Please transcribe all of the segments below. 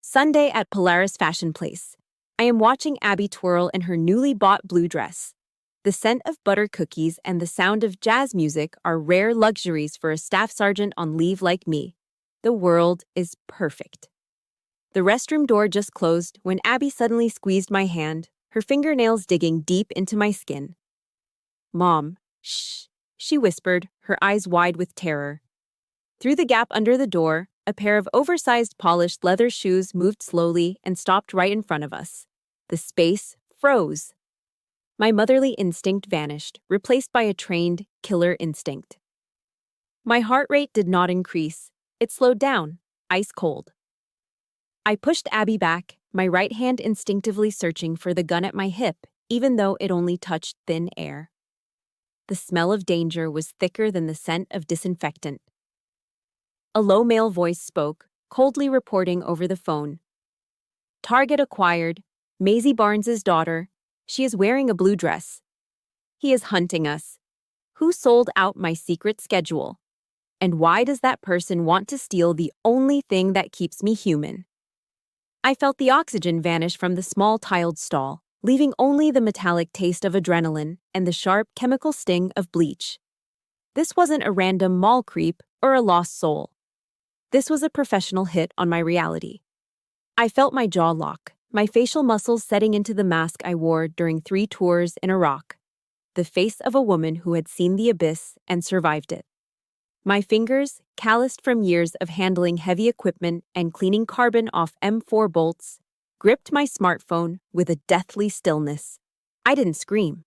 Sunday at Polaris Fashion Place. I am watching Abby twirl in her newly bought blue dress. The scent of butter cookies and the sound of jazz music are rare luxuries for a staff sergeant on leave like me. The world is perfect. The restroom door just closed when Abby suddenly squeezed my hand, her fingernails digging deep into my skin. "Mom, shh," she whispered, her eyes wide with terror. Through the gap under the door, a pair of oversized polished leather shoes moved slowly and stopped right in front of us. The space froze. My motherly instinct vanished, replaced by a trained, killer instinct. My heart rate did not increase. It slowed down, ice cold. I pushed Abby back, my right hand instinctively searching for the gun at my hip, even though it only touched thin air. The smell of danger was thicker than the scent of disinfectant. A low male voice spoke, coldly reporting over the phone. "Target acquired. Maisie Barnes's daughter. She is wearing a blue dress. He is hunting us. Who sold out my secret schedule? And why does that person want to steal the only thing that keeps me human?" I felt the oxygen vanish from the small tiled stall, leaving only the metallic taste of adrenaline and the sharp chemical sting of bleach. This wasn't a random mall creep or a lost soul. This was a professional hit on my reality. I felt my jaw lock, my facial muscles setting into the mask I wore during 3 tours in Iraq. The face of a woman who had seen the abyss and survived it. My fingers, calloused from years of handling heavy equipment and cleaning carbon off M4 bolts, gripped my smartphone with a deathly stillness. I didn't scream.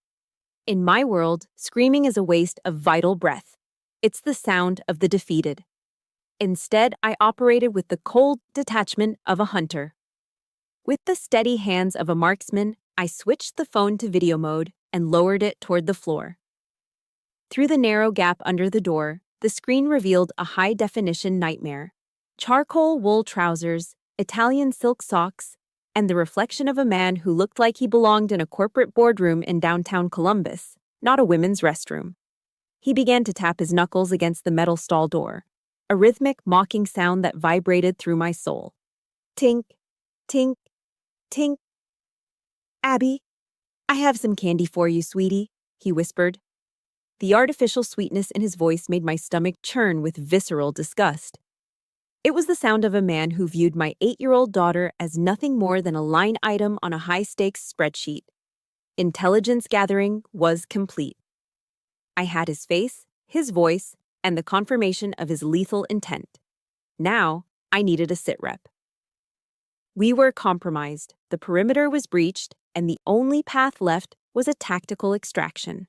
In my world, screaming is a waste of vital breath. It's the sound of the defeated. Instead, I operated with the cold detachment of a hunter. With the steady hands of a marksman, I switched the phone to video mode and lowered it toward the floor. Through the narrow gap under the door, the screen revealed a high-definition nightmare. Charcoal wool trousers, Italian silk socks, and the reflection of a man who looked like he belonged in a corporate boardroom in downtown Columbus, not a women's restroom. He began to tap his knuckles against the metal stall door, a rhythmic, mocking sound that vibrated through my soul. Tink, tink, tink. "Abby, I have some candy for you, sweetie," he whispered. The artificial sweetness in his voice made my stomach churn with visceral disgust. It was the sound of a man who viewed my 8-year-old daughter as nothing more than a line item on a high-stakes spreadsheet. Intelligence gathering was complete. I had his face, his voice, and the confirmation of his lethal intent. Now, I needed a sitrep. We were compromised, the perimeter was breached, and the only path left was a tactical extraction.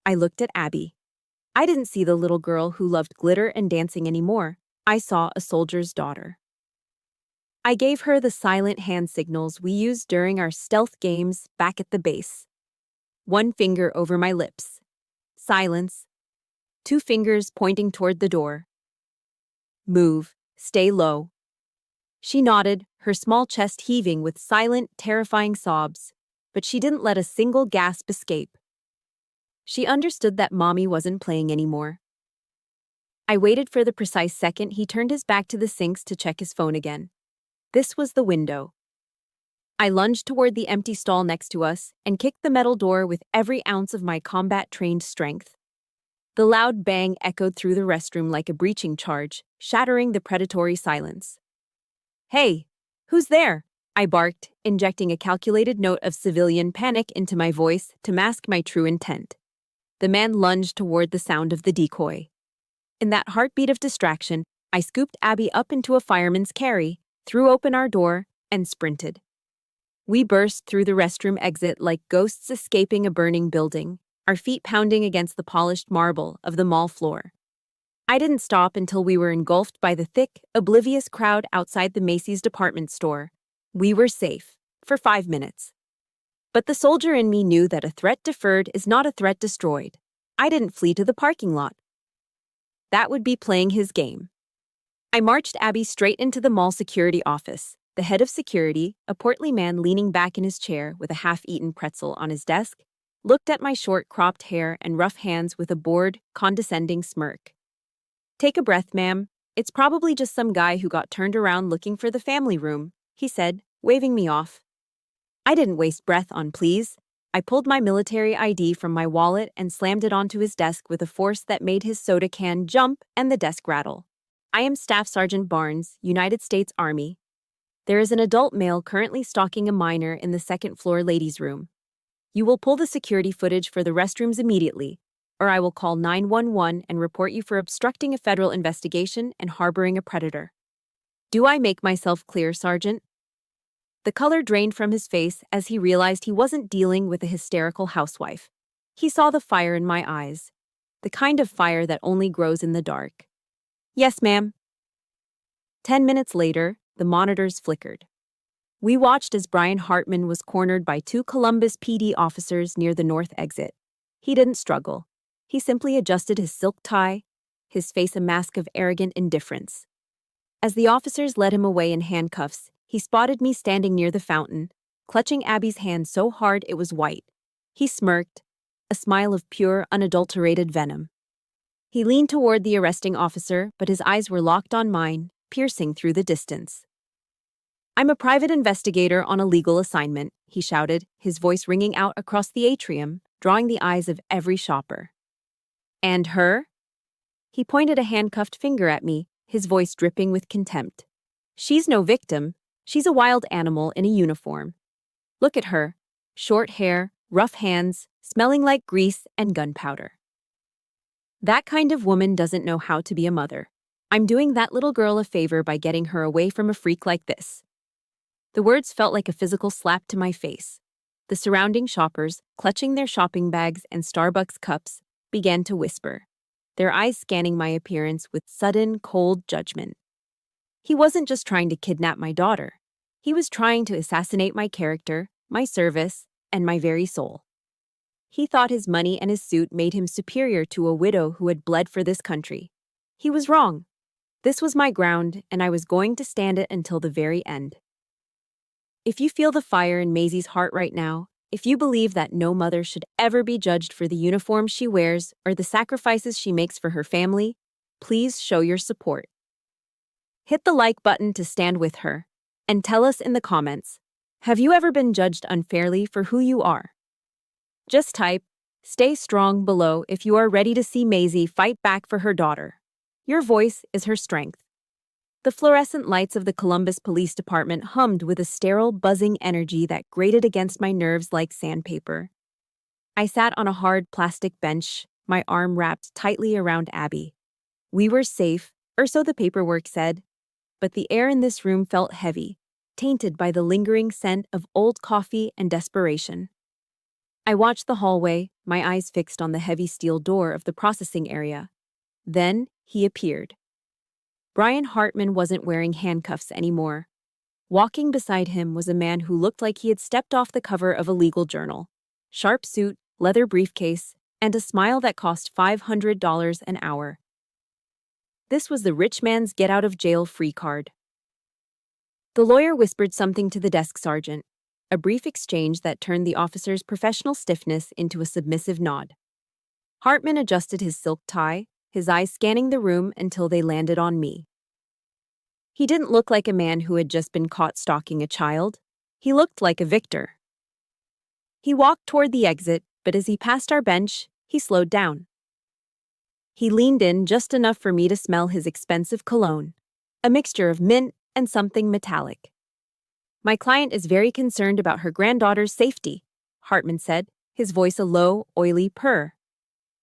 I looked at Abby. I didn't see the little girl who loved glitter and dancing anymore. I saw a soldier's daughter. I gave her the silent hand signals we used during our stealth games back at the base. 1 finger over my lips. Silence. 2 fingers pointing toward the door. Move. Stay low. She nodded, her small chest heaving with silent, terrifying sobs, but she didn't let a single gasp escape. She understood that Mommy wasn't playing anymore. I waited for the precise second he turned his back to the sinks to check his phone again. This was the window. I lunged toward the empty stall next to us and kicked the metal door with every ounce of my combat-trained strength. The loud bang echoed through the restroom like a breaching charge, shattering the predatory silence. "Hey, who's there?" I barked, injecting a calculated note of civilian panic into my voice to mask my true intent. The man lunged toward the sound of the decoy. In that heartbeat of distraction, I scooped Abby up into a fireman's carry, threw open our door, and sprinted. We burst through the restroom exit like ghosts escaping a burning building, our feet pounding against the polished marble of the mall floor. I didn't stop until we were engulfed by the thick, oblivious crowd outside the Macy's department store. We were safe, for 5 minutes. But the soldier in me knew that a threat deferred is not a threat destroyed. I didn't flee to the parking lot. That would be playing his game. I marched Abby straight into the mall security office. The head of security, a portly man leaning back in his chair with a half-eaten pretzel on his desk, looked at my short cropped hair and rough hands with a bored, condescending smirk. "Take a breath, ma'am. It's probably just some guy who got turned around looking for the family room, he said, waving me off. I didn't waste breath on please. I pulled my military ID from my wallet and slammed it onto his desk with a force that made his soda can jump and the desk rattle. I am Staff Sergeant Barnes, United States Army. There is an adult male currently stalking a minor in the second-floor ladies' room. You will pull the security footage for the restrooms immediately, or I will call 911 and report you for obstructing a federal investigation and harboring a predator. Do I make myself clear, Sergeant? The color drained from his face as he realized he wasn't dealing with a hysterical housewife. He saw the fire in my eyes, the kind of fire that only grows in the dark. Yes, ma'am. 10 minutes later, the monitors flickered. We watched as Brian Hartman was cornered by two Columbus PD officers near the north exit. He didn't struggle. He simply adjusted his silk tie, his face a mask of arrogant indifference. As the officers led him away in handcuffs, he spotted me standing near the fountain, clutching Abby's hand so hard it was white. He smirked, a smile of pure, unadulterated venom. He leaned toward the arresting officer, but his eyes were locked on mine, piercing through the distance. I'm a private investigator on a legal assignment, he shouted, his voice ringing out across the atrium, drawing the eyes of every shopper. And her? He pointed a handcuffed finger at me, his voice dripping with contempt. She's no victim. She's a wild animal in a uniform. Look at her. Short hair, rough hands, smelling like grease and gunpowder. That kind of woman doesn't know how to be a mother. I'm doing that little girl a favor by getting her away from a freak like this. The words felt like a physical slap to my face. The surrounding shoppers, clutching their shopping bags and Starbucks cups, began to whisper, their eyes scanning my appearance with sudden, cold judgment. He wasn't just trying to kidnap my daughter. He was trying to assassinate my character, my service, and my very soul. He thought his money and his suit made him superior to a widow who had bled for this country. He was wrong. This was my ground, and I was going to stand it until the very end. If you feel the fire in Maisie's heart right now, if you believe that no mother should ever be judged for the uniform she wears or the sacrifices she makes for her family, please show your support. Hit the like button to stand with her, and tell us in the comments, have you ever been judged unfairly for who you are? Just type, stay strong below if you are ready to see Maisie fight back for her daughter. Your voice is her strength. The fluorescent lights of the Columbus Police Department hummed with a sterile, buzzing energy that grated against my nerves like sandpaper. I sat on a hard plastic bench, my arm wrapped tightly around Abby. We were safe, or so the paperwork said, but the air in this room felt heavy, tainted by the lingering scent of old coffee and desperation. I watched the hallway, my eyes fixed on the heavy steel door of the processing area. Then he appeared. Brian Hartman wasn't wearing handcuffs anymore. Walking beside him was a man who looked like he had stepped off the cover of a legal journal. Sharp suit, leather briefcase, and a smile that cost $500 an hour. This was the rich man's get-out-of-jail-free card. The lawyer whispered something to the desk sergeant, a brief exchange that turned the officer's professional stiffness into a submissive nod. Hartman adjusted his silk tie, his eyes scanning the room until they landed on me. He didn't look like a man who had just been caught stalking a child. He looked like a victor. He walked toward the exit, but as he passed our bench, he slowed down. He leaned in just enough for me to smell his expensive cologne, a mixture of mint and something metallic. My client is very concerned about her granddaughter's safety, Hartman said, his voice a low, oily purr.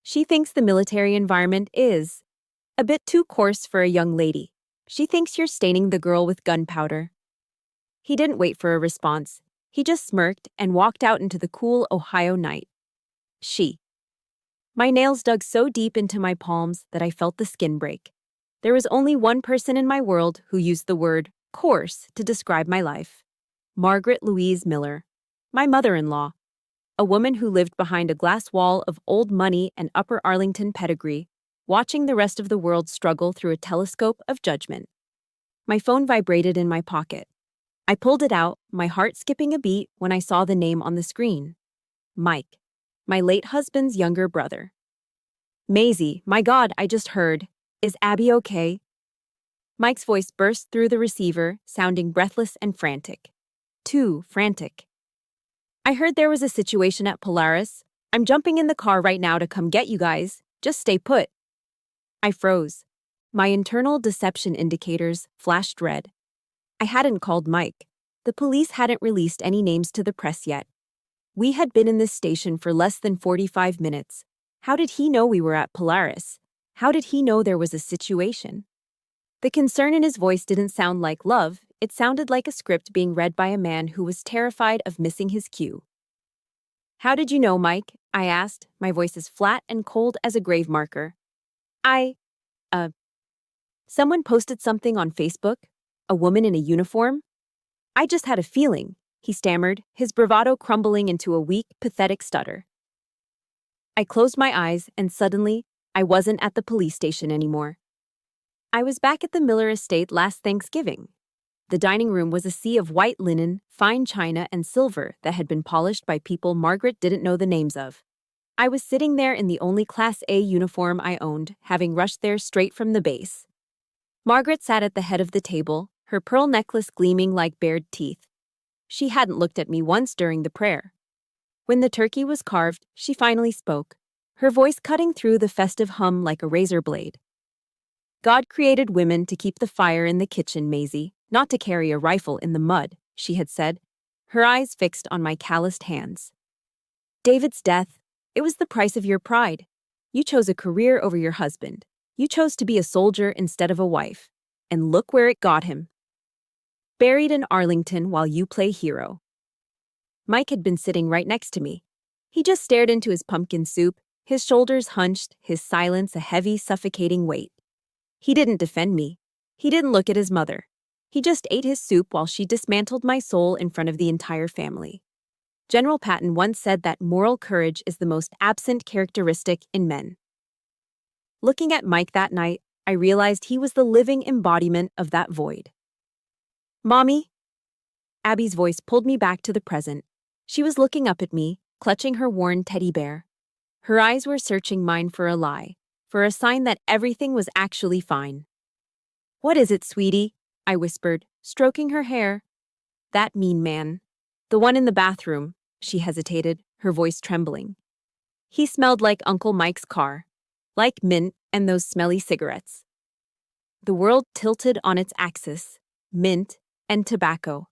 She thinks the military environment is a bit too coarse for a young lady. She thinks you're staining the girl with gunpowder. He didn't wait for a response. He just smirked and walked out into the cool Ohio night. She. My nails dug so deep into my palms that I felt the skin break. There was only one person in my world who used the word coarse to describe my life. Margaret Louise Miller, my mother-in-law. A woman who lived behind a glass wall of old money and Upper Arlington pedigree, watching the rest of the world struggle through a telescope of judgment. My phone vibrated in my pocket. I pulled it out, my heart skipping a beat when I saw the name on the screen. Mike, my late husband's younger brother. Maisie, my God, I just heard. Is Abby okay? Mike's voice burst through the receiver, sounding breathless and frantic. Too frantic. I heard there was a situation at Polaris. I'm jumping in the car right now to come get you guys. Just stay put. I froze. My internal deception indicators flashed red. I hadn't called Mike. The police hadn't released any names to the press yet. We had been in this station for less than 45 minutes. How did he know we were at Polaris? How did he know there was a situation? The concern in his voice didn't sound like love, it sounded like a script being read by a man who was terrified of missing his cue. How did you know, Mike? I asked, my voice as flat and cold as a grave marker. Someone posted something on Facebook? A woman in a uniform? I just had a feeling, he stammered, his bravado crumbling into a weak, pathetic stutter. I closed my eyes, and suddenly, I wasn't at the police station anymore. I was back at the Miller estate last Thanksgiving. The dining room was a sea of white linen, fine china, and silver that had been polished by people Margaret didn't know the names of. I was sitting there in the only Class A uniform I owned, having rushed there straight from the base. Margaret sat at the head of the table, her pearl necklace gleaming like bared teeth. She hadn't looked at me once during the prayer. When the turkey was carved, she finally spoke, her voice cutting through the festive hum like a razor blade. God created women to keep the fire in the kitchen, Maisie, not to carry a rifle in the mud, she had said, her eyes fixed on my calloused hands. David's death, it was the price of your pride. You chose a career over your husband. You chose to be a soldier instead of a wife. And look where it got him. Buried in Arlington while you play hero. Mike had been sitting right next to me. He just stared into his pumpkin soup, his shoulders hunched, his silence a heavy, suffocating weight. He didn't defend me. He didn't look at his mother. He just ate his soup while she dismantled my soul in front of the entire family. General Patton once said that moral courage is the most absent characteristic in men. Looking at Mike that night, I realized he was the living embodiment of that void. Mommy? Abby's voice pulled me back to the present. She was looking up at me, clutching her worn teddy bear. Her eyes were searching mine for a lie, for a sign that everything was actually fine. What is it, sweetie? I whispered, stroking her hair. That mean man. The one in the bathroom, she hesitated, her voice trembling. He smelled like Uncle Mike's car, like mint and those smelly cigarettes. The world tilted on its axis, mint and tobacco.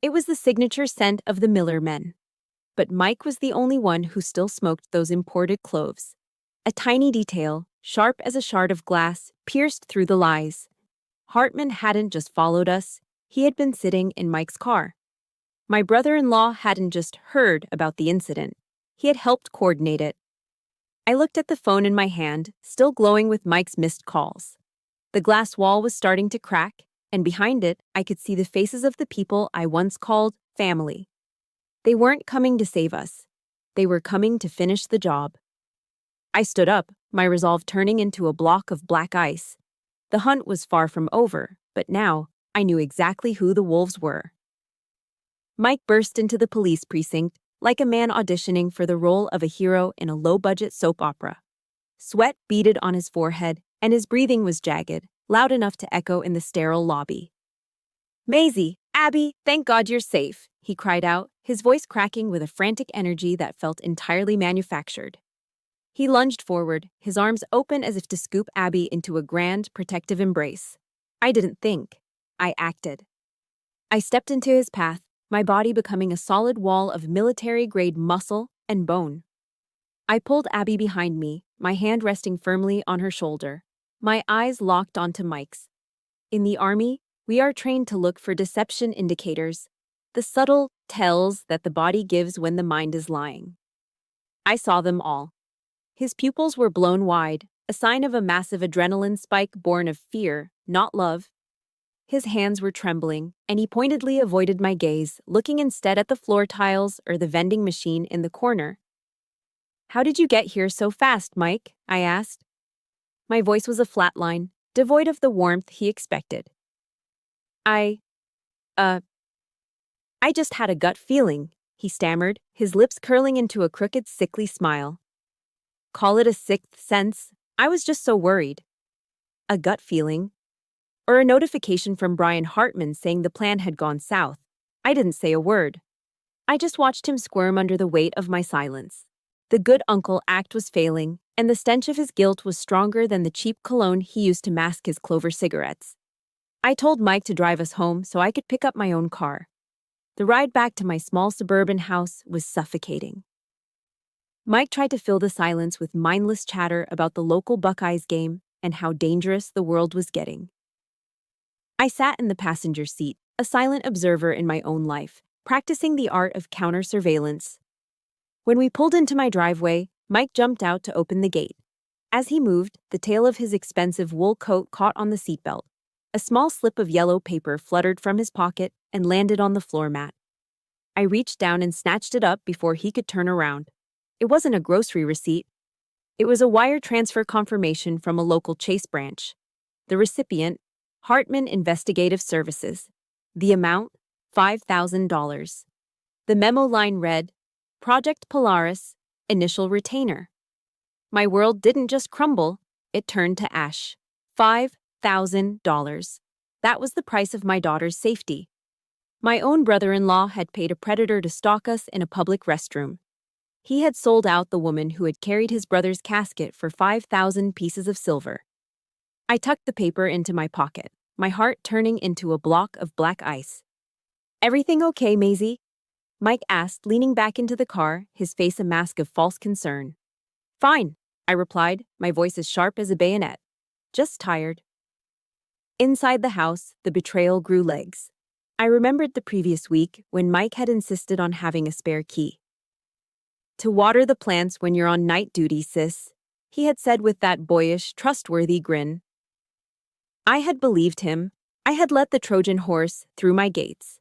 It was the signature scent of the Miller men. But Mike was the only one who still smoked those imported cloves. A tiny detail, sharp as a shard of glass, pierced through the lies. Hartman hadn't just followed us, he had been sitting in Mike's car. My brother-in-law hadn't just heard about the incident, he had helped coordinate it. I looked at the phone in my hand, still glowing with Mike's missed calls. The glass wall was starting to crack, and behind it, I could see the faces of the people I once called family. They weren't coming to save us. They were coming to finish the job. I stood up, my resolve turning into a block of black ice. The hunt was far from over, but now I knew exactly who the wolves were. Mike burst into the police precinct like a man auditioning for the role of a hero in a low-budget soap opera. Sweat beaded on his forehead, and his breathing was jagged, loud enough to echo in the sterile lobby. Maisie, Abby, thank God you're safe, he cried out, his voice cracking with a frantic energy that felt entirely manufactured. He lunged forward, his arms open as if to scoop Abby into a grand, protective embrace. I didn't think. I acted. I stepped into his path, my body becoming a solid wall of military-grade muscle and bone. I pulled Abby behind me, my hand resting firmly on her shoulder, my eyes locked onto Mike's. In the Army, we are trained to look for deception indicators, the subtle tells that the body gives when the mind is lying. I saw them all. His pupils were blown wide, a sign of a massive adrenaline spike born of fear, not love. His hands were trembling, and he pointedly avoided my gaze, looking instead at the floor tiles or the vending machine in the corner. How did you get here so fast, Mike? I asked. My voice was a flat line, devoid of the warmth he expected. I just had a gut feeling, he stammered, his lips curling into a crooked, sickly smile. Call it a sixth sense. I was just so worried. A gut feeling. Or a notification from Brian Hartman saying the plan had gone south. I didn't say a word. I just watched him squirm under the weight of my silence. The good uncle act was failing, and the stench of his guilt was stronger than the cheap cologne he used to mask his clover cigarettes. I told Mike to drive us home so I could pick up my own car. The ride back to my small suburban house was suffocating. Mike tried to fill the silence with mindless chatter about the local Buckeyes game and how dangerous the world was getting. I sat in the passenger seat, a silent observer in my own life, practicing the art of counter-surveillance. When we pulled into my driveway, Mike jumped out to open the gate. As he moved, the tail of his expensive wool coat caught on the seatbelt. A small slip of yellow paper fluttered from his pocket and landed on the floor mat. I reached down and snatched it up before he could turn around. It wasn't a grocery receipt. It was a wire transfer confirmation from a local Chase branch. The recipient, Hartman Investigative Services. The amount, $5,000. The memo line read, Project Polaris, initial retainer. My world didn't just crumble, it turned to ash. $5,000. That was the price of my daughter's safety. My own brother-in-law had paid a predator to stalk us in a public restroom. He had sold out the woman who had carried his brother's casket for 5,000 pieces of silver. I tucked the paper into my pocket, my heart turning into a block of black ice. Everything okay, Maisie? Mike asked, leaning back into the car, his face a mask of false concern. Fine, I replied, my voice as sharp as a bayonet. Just tired. Inside the house, the betrayal grew legs. I remembered the previous week when Mike had insisted on having a spare key. To water the plants when you're on night duty, sis, he had said with that boyish, trustworthy grin. I had believed him. I had let the Trojan horse through my gates.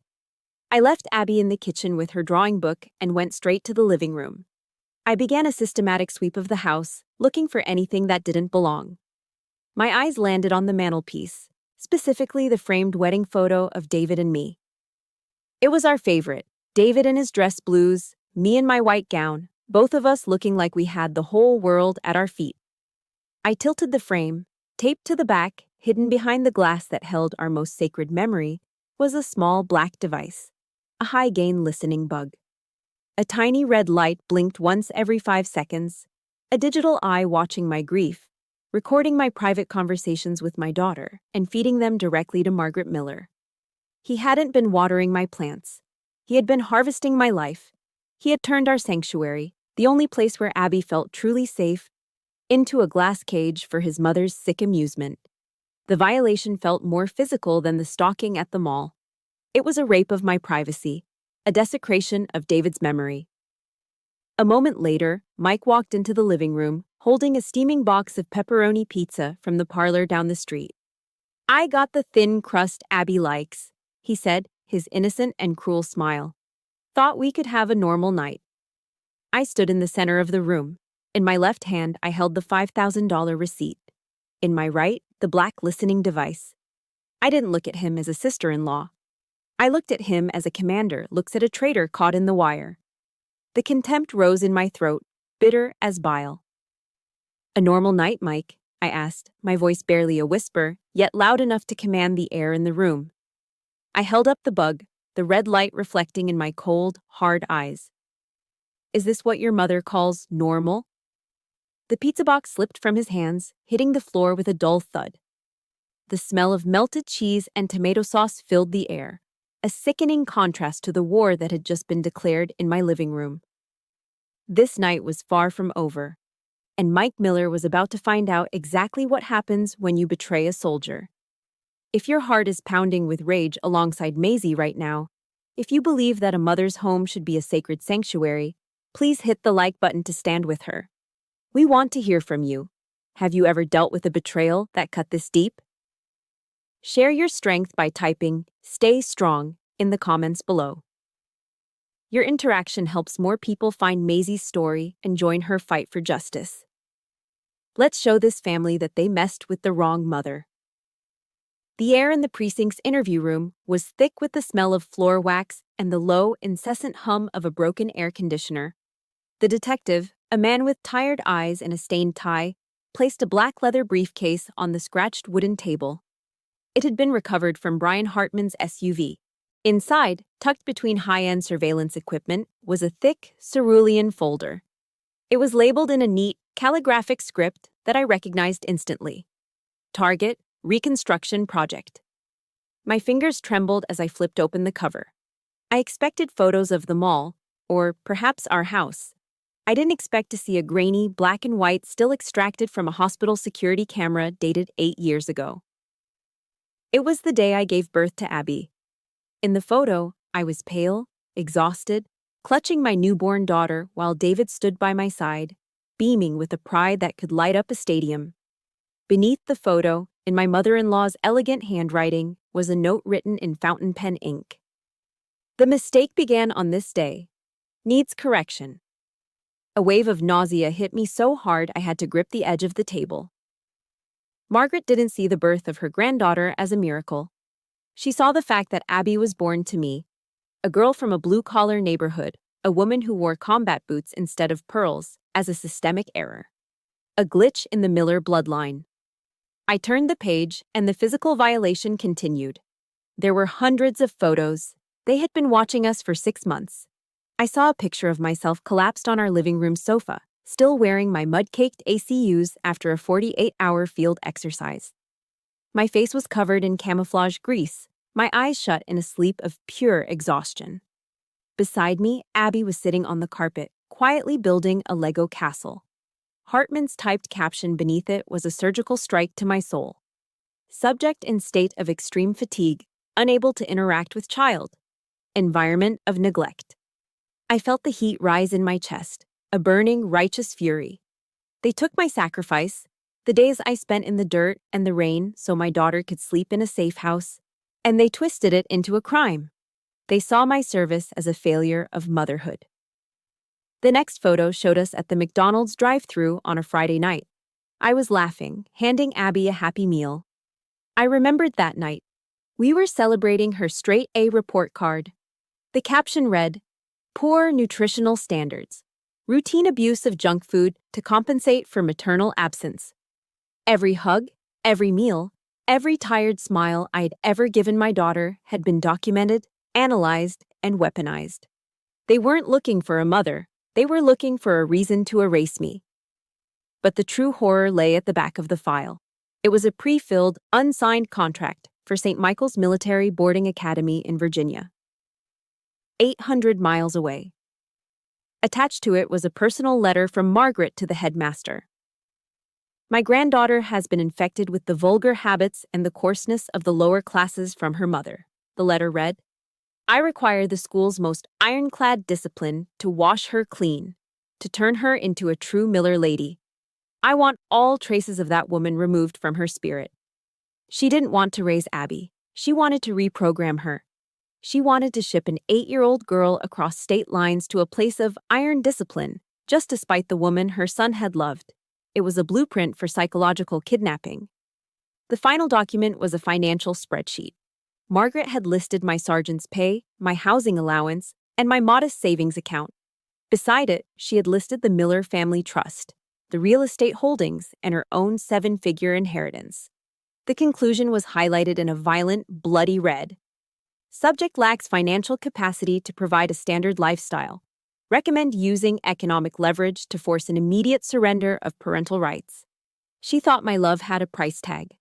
I left Abby in the kitchen with her drawing book and went straight to the living room. I began a systematic sweep of the house, looking for anything that didn't belong. My eyes landed on the mantelpiece, specifically the framed wedding photo of David and me. It was our favorite, David in his dress blues, me in my white gown, both of us looking like we had the whole world at our feet. I tilted the frame. Taped to the back, hidden behind the glass that held our most sacred memory, was a small black device, a high-gain listening bug. A tiny red light blinked once every 5 seconds, a digital eye watching my grief, recording my private conversations with my daughter and feeding them directly to Margaret Miller. He hadn't been watering my plants. He had been harvesting my life. He had turned our sanctuary, the only place where Abby felt truly safe, into a glass cage for his mother's sick amusement. The violation felt more physical than the stalking at the mall. It was a rape of my privacy, a desecration of David's memory. A moment later, Mike walked into the living room, holding a steaming box of pepperoni pizza from the parlor down the street. I got the thin crust Abby likes, he said, his innocent and cruel smile. Thought we could have a normal night. I stood in the center of the room. In my left hand, I held the $5,000 receipt. In my right, the black listening device. I didn't look at him as a sister-in-law. I looked at him as a commander looks at a traitor caught in the wire. The contempt rose in my throat, bitter as bile. A normal night, Mike? I asked, my voice barely a whisper, yet loud enough to command the air in the room. I held up the bug, the red light reflecting in my cold, hard eyes. Is this what your mother calls normal? The pizza box slipped from his hands, hitting the floor with a dull thud. The smell of melted cheese and tomato sauce filled the air, a sickening contrast to the war that had just been declared in my living room. This night was far from over, and Mike Miller was about to find out exactly what happens when you betray a soldier. If your heart is pounding with rage alongside Maisie right now, if you believe that a mother's home should be a sacred sanctuary, please hit the like button to stand with her. We want to hear from you. Have you ever dealt with a betrayal that cut this deep? Share your strength by typing "Stay Strong" in the comments below. Your interaction helps more people find Maisie's story and join her fight for justice. Let's show this family that they messed with the wrong mother. The air in the precinct's interview room was thick with the smell of floor wax and the low, incessant hum of a broken air conditioner. The detective, a man with tired eyes and a stained tie, placed a black leather briefcase on the scratched wooden table. It had been recovered from Brian Hartman's SUV. Inside, tucked between high-end surveillance equipment, was a thick, cerulean folder. It was labeled in a neat, calligraphic script that I recognized instantly. Target, Reconstruction Project. My fingers trembled as I flipped open the cover. I expected photos of the mall, or perhaps our house. I didn't expect to see a grainy, black and white still extracted from a hospital security camera dated 8 years ago. It was the day I gave birth to Abby. In the photo, I was pale, exhausted, clutching my newborn daughter while David stood by my side, beaming with a pride that could light up a stadium. Beneath the photo, in my mother-in-law's elegant handwriting, was a note written in fountain pen ink. The mistake began on this day. Needs correction. A wave of nausea hit me so hard I had to grip the edge of the table. Margaret didn't see the birth of her granddaughter as a miracle. She saw the fact that Abby was born to me, a girl from a blue-collar neighborhood, a woman who wore combat boots instead of pearls, as a systemic error. A glitch in the Miller bloodline. I turned the page, and the physical violation continued. There were hundreds of photos. They had been watching us for 6 months. I saw a picture of myself collapsed on our living room sofa, still wearing my mud-caked ACUs after a 48-hour field exercise. My face was covered in camouflage grease, my eyes shut in a sleep of pure exhaustion. Beside me, Abby was sitting on the carpet, quietly building a Lego castle. Hartman's typed caption beneath it was a surgical strike to my soul. Subject in state of extreme fatigue, unable to interact with child. Environment of neglect. I felt the heat rise in my chest, a burning, righteous fury. They took my sacrifice, the days I spent in the dirt and the rain so my daughter could sleep in a safe house, and they twisted it into a crime. They saw my service as a failure of motherhood. The next photo showed us at the McDonald's drive-thru on a Friday night. I was laughing, handing Abby a happy meal. I remembered that night. We were celebrating her straight A report card. The caption read, "Poor nutritional standards. Routine abuse of junk food to compensate for maternal absence." Every hug, every meal, every tired smile I'd ever given my daughter had been documented, analyzed, and weaponized. They weren't looking for a mother. They were looking for a reason to erase me. But the true horror lay at the back of the file. It was a pre-filled, unsigned contract for St. Michael's Military Boarding Academy in Virginia. 800 miles away. Attached to it was a personal letter from Margaret to the headmaster. My granddaughter has been infected with the vulgar habits and the coarseness of the lower classes from her mother. The letter read, "I require the school's most ironclad discipline to wash her clean, to turn her into a true Miller lady. I want all traces of that woman removed from her spirit." She didn't want to raise Abby. She wanted to reprogram her. She wanted to ship an 8-year-old girl across state lines to a place of iron discipline, just to spite the woman her son had loved. It was a blueprint for psychological kidnapping. The final document was a financial spreadsheet. Margaret had listed my sergeant's pay, my housing allowance, and my modest savings account. Beside it, she had listed the Miller Family Trust, the real estate holdings, and her own 7-figure inheritance. The conclusion was highlighted in a violent, bloody red. Subject lacks financial capacity to provide a standard lifestyle. Recommend using economic leverage to force an immediate surrender of parental rights. She thought my love had a price tag.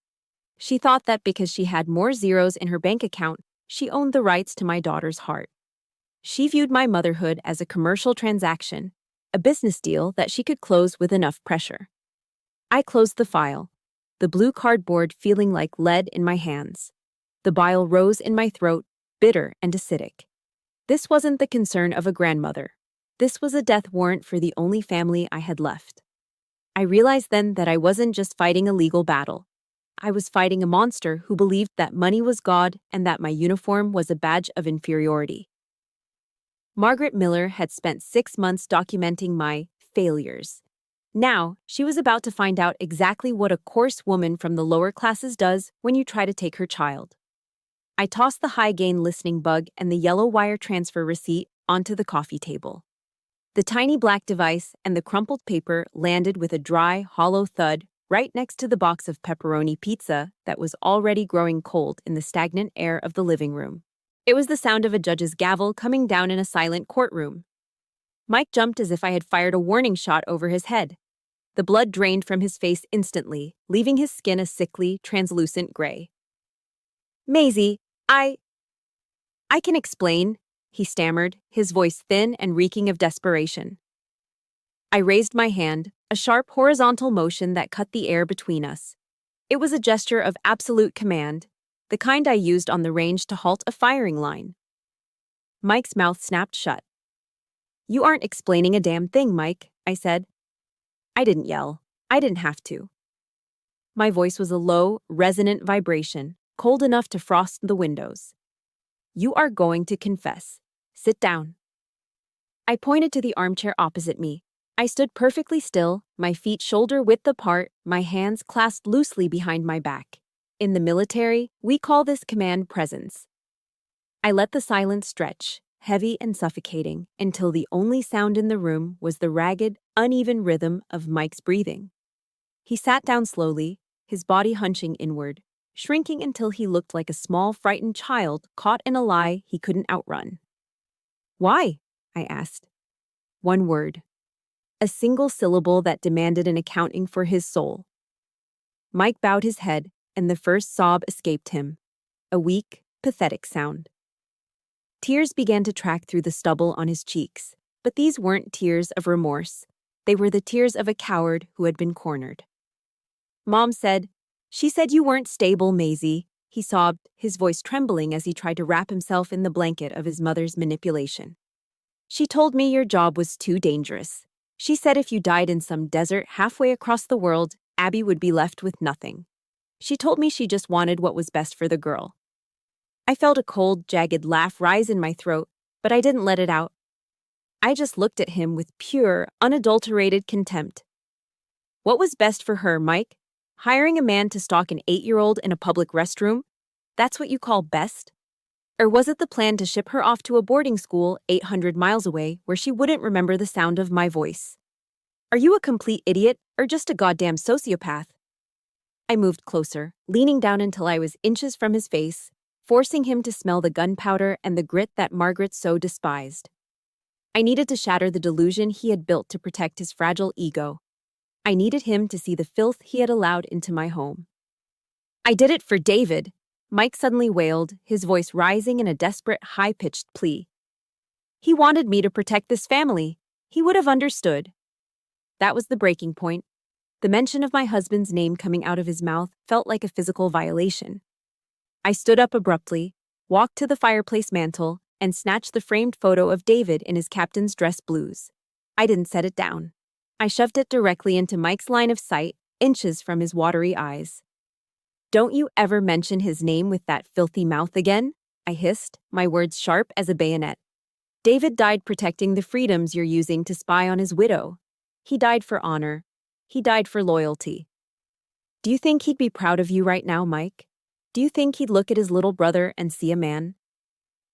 She thought that because she had more zeros in her bank account, she owned the rights to my daughter's heart. She viewed my motherhood as a commercial transaction, a business deal that she could close with enough pressure. I closed the file, the blue cardboard feeling like lead in my hands. The bile rose in my throat, bitter and acidic. This wasn't the concern of a grandmother. This was a death warrant for the only family I had left. I realized then that I wasn't just fighting a legal battle. I was fighting a monster who believed that money was God and that my uniform was a badge of inferiority. Margaret Miller had spent 6 months documenting my failures. Now, she was about to find out exactly what a coarse woman from the lower classes does when you try to take her child. I tossed the high-gain listening bug and the yellow wire transfer receipt onto the coffee table. The tiny black device and the crumpled paper landed with a dry, hollow thud right next to the box of pepperoni pizza that was already growing cold in the stagnant air of the living room. It was the sound of a judge's gavel coming down in a silent courtroom. Mike jumped as if I had fired a warning shot over his head. The blood drained from his face instantly, leaving his skin a sickly, translucent gray. Maisie, I can explain, he stammered, his voice thin and reeking of desperation. I raised my hand, a sharp horizontal motion that cut the air between us. It was a gesture of absolute command, the kind I used on the range to halt a firing line. Mike's mouth snapped shut. You aren't explaining a damn thing, Mike, I said. I didn't yell. I didn't have to. My voice was a low, resonant vibration, cold enough to frost the windows. You are going to confess. Sit down. I pointed to the armchair opposite me. I stood perfectly still, my feet shoulder-width apart, my hands clasped loosely behind my back. In the military, we call this command presence. I let the silence stretch, heavy and suffocating, until the only sound in the room was the ragged, uneven rhythm of Mike's breathing. He sat down slowly, his body hunching inward, shrinking until he looked like a small, frightened child caught in a lie he couldn't outrun. Why? I asked. One word. A single syllable that demanded an accounting for his soul. Mike bowed his head, and the first sob escaped him. A weak, pathetic sound. Tears began to track through the stubble on his cheeks, but these weren't tears of remorse. They were the tears of a coward who had been cornered. Mom said, "She said you weren't stable, Maisie," he sobbed, his voice trembling as he tried to wrap himself in the blanket of his mother's manipulation. "She told me your job was too dangerous. She said if you died in some desert halfway across the world, Abby would be left with nothing. She told me she just wanted what was best for the girl." I felt a cold, jagged laugh rise in my throat, but I didn't let it out. I just looked at him with pure, unadulterated contempt. What was best for her, Mike? Hiring a man to stalk an 8-year-old in a public restroom? That's what you call best? Or was it the plan to ship her off to a boarding school 800 miles away where she wouldn't remember the sound of my voice? Are you a complete idiot or just a goddamn sociopath? I moved closer, leaning down until I was inches from his face, forcing him to smell the gunpowder and the grit that Margaret so despised. I needed to shatter the delusion he had built to protect his fragile ego. I needed him to see the filth he had allowed into my home. I did it for David, Mike suddenly wailed, his voice rising in a desperate, high-pitched plea. He wanted me to protect this family. He would have understood. That was the breaking point. The mention of my husband's name coming out of his mouth felt like a physical violation. I stood up abruptly, walked to the fireplace mantel, and snatched the framed photo of David in his captain's dress blues. I didn't set it down. I shoved it directly into Mike's line of sight, inches from his watery eyes. "Don't you ever mention his name with that filthy mouth again," I hissed, my words sharp as a bayonet. "David died protecting the freedoms you're using to spy on his widow. He died for honor. He died for loyalty. Do you think he'd be proud of you right now, Mike? Do you think he'd look at his little brother and see a man?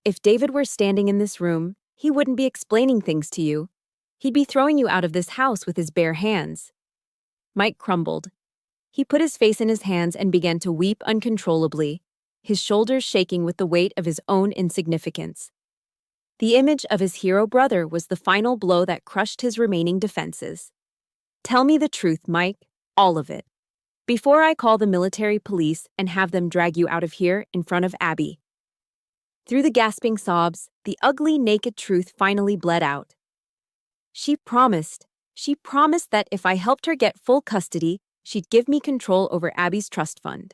If David were standing in this room, he wouldn't be explaining things to you. He'd be throwing you out of this house with his bare hands." Mike crumbled. He put his face in his hands and began to weep uncontrollably, his shoulders shaking with the weight of his own insignificance. The image of his hero brother was the final blow that crushed his remaining defenses. "Tell me the truth, Mike, all of it, before I call the military police and have them drag you out of here in front of Abby." Through the gasping sobs, the ugly, naked truth finally bled out. She promised that if I helped her get full custody, she'd give me control over Abby's trust fund.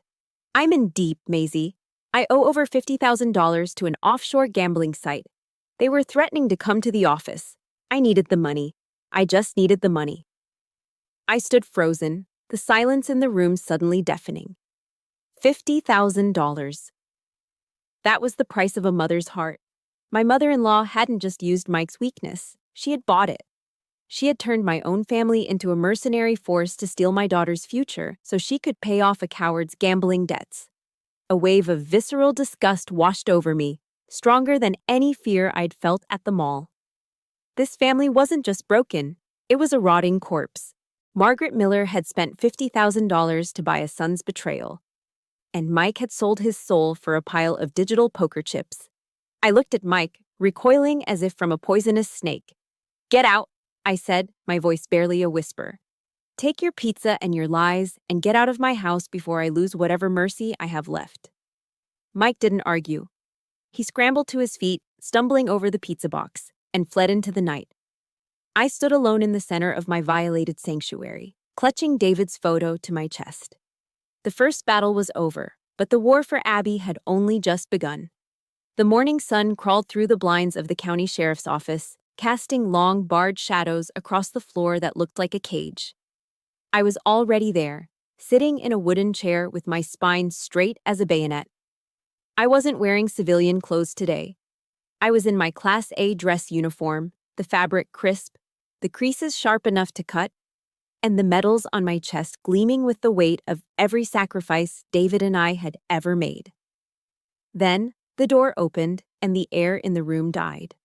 I'm in deep, Maisie. I owe over $50,000 to an offshore gambling site. They were threatening to come to the office. I needed the money. I just needed the money. I stood frozen, the silence in the room suddenly deafening. $50,000. That was the price of a mother's heart. My mother-in-law hadn't just used Mike's weakness. She had bought it. She had turned my own family into a mercenary force to steal my daughter's future so she could pay off a coward's gambling debts. A wave of visceral disgust washed over me, stronger than any fear I'd felt at the mall. This family wasn't just broken, it was a rotting corpse. Margaret Miller had spent $50,000 to buy a son's betrayal, and Mike had sold his soul for a pile of digital poker chips. I looked at Mike, recoiling as if from a poisonous snake. "Get out," I said, my voice barely a whisper. "Take your pizza and your lies and get out of my house before I lose whatever mercy I have left." Mike didn't argue. He scrambled to his feet, stumbling over the pizza box, and fled into the night. I stood alone in the center of my violated sanctuary, clutching David's photo to my chest. The first battle was over, but the war for Abby had only just begun. The morning sun crawled through the blinds of the county sheriff's office, casting long, barred shadows across the floor that looked like a cage. I was already there, sitting in a wooden chair with my spine straight as a bayonet. I wasn't wearing civilian clothes today. I was in my Class A dress uniform, the fabric crisp, the creases sharp enough to cut, and the medals on my chest gleaming with the weight of every sacrifice David and I had ever made. Then, the door opened and the air in the room died.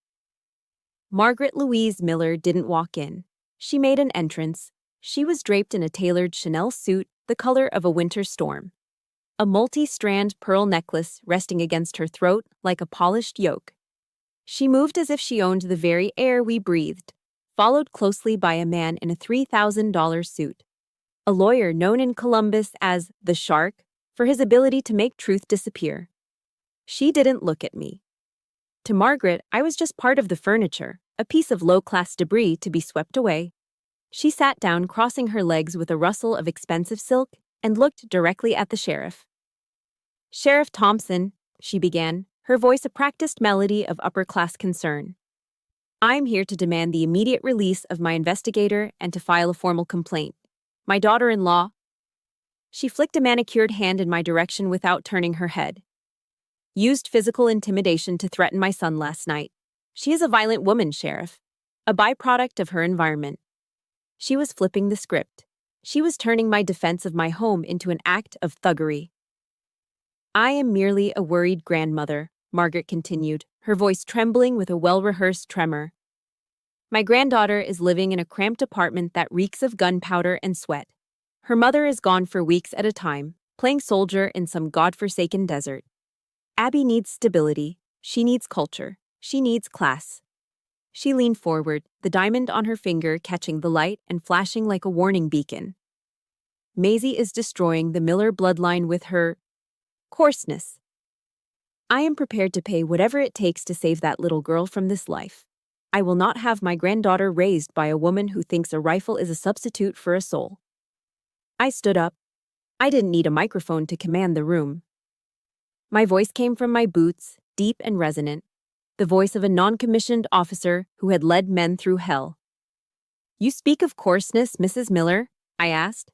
Margaret Louise Miller didn't walk in. She made an entrance. She was draped in a tailored Chanel suit the color of a winter storm. A multi-strand pearl necklace resting against her throat like a polished yoke. She moved as if she owned the very air we breathed, followed closely by a man in a $3,000 suit. A lawyer known in Columbus as the Shark for his ability to make truth disappear. She didn't look at me. To Margaret, I was just part of the furniture, a piece of low-class debris to be swept away. She sat down, crossing her legs with a rustle of expensive silk, and looked directly at the sheriff. "Sheriff Thompson," she began, her voice a practiced melody of upper-class concern. "I'm here to demand the immediate release of my investigator and to file a formal complaint. My daughter-in-law—" She flicked a manicured hand in my direction without turning her head. "Used physical intimidation to threaten my son last night. She is a violent woman, Sheriff. A byproduct of her environment." She was flipping the script. She was turning my defense of my home into an act of thuggery. "I am merely a worried grandmother," Margaret continued, her voice trembling with a well-rehearsed tremor. "My granddaughter is living in a cramped apartment that reeks of gunpowder and sweat. Her mother is gone for weeks at a time, playing soldier in some godforsaken desert. Abby needs stability. She needs culture. She needs class." She leaned forward, the diamond on her finger catching the light and flashing like a warning beacon. "Maisie is destroying the Miller bloodline with her coarseness. I am prepared to pay whatever it takes to save that little girl from this life. I will not have my granddaughter raised by a woman who thinks a rifle is a substitute for a soul." I stood up. I didn't need a microphone to command the room. My voice came from my boots, deep and resonant, the voice of a non-commissioned officer who had led men through hell. "You speak of coarseness, Mrs. Miller?" I asked.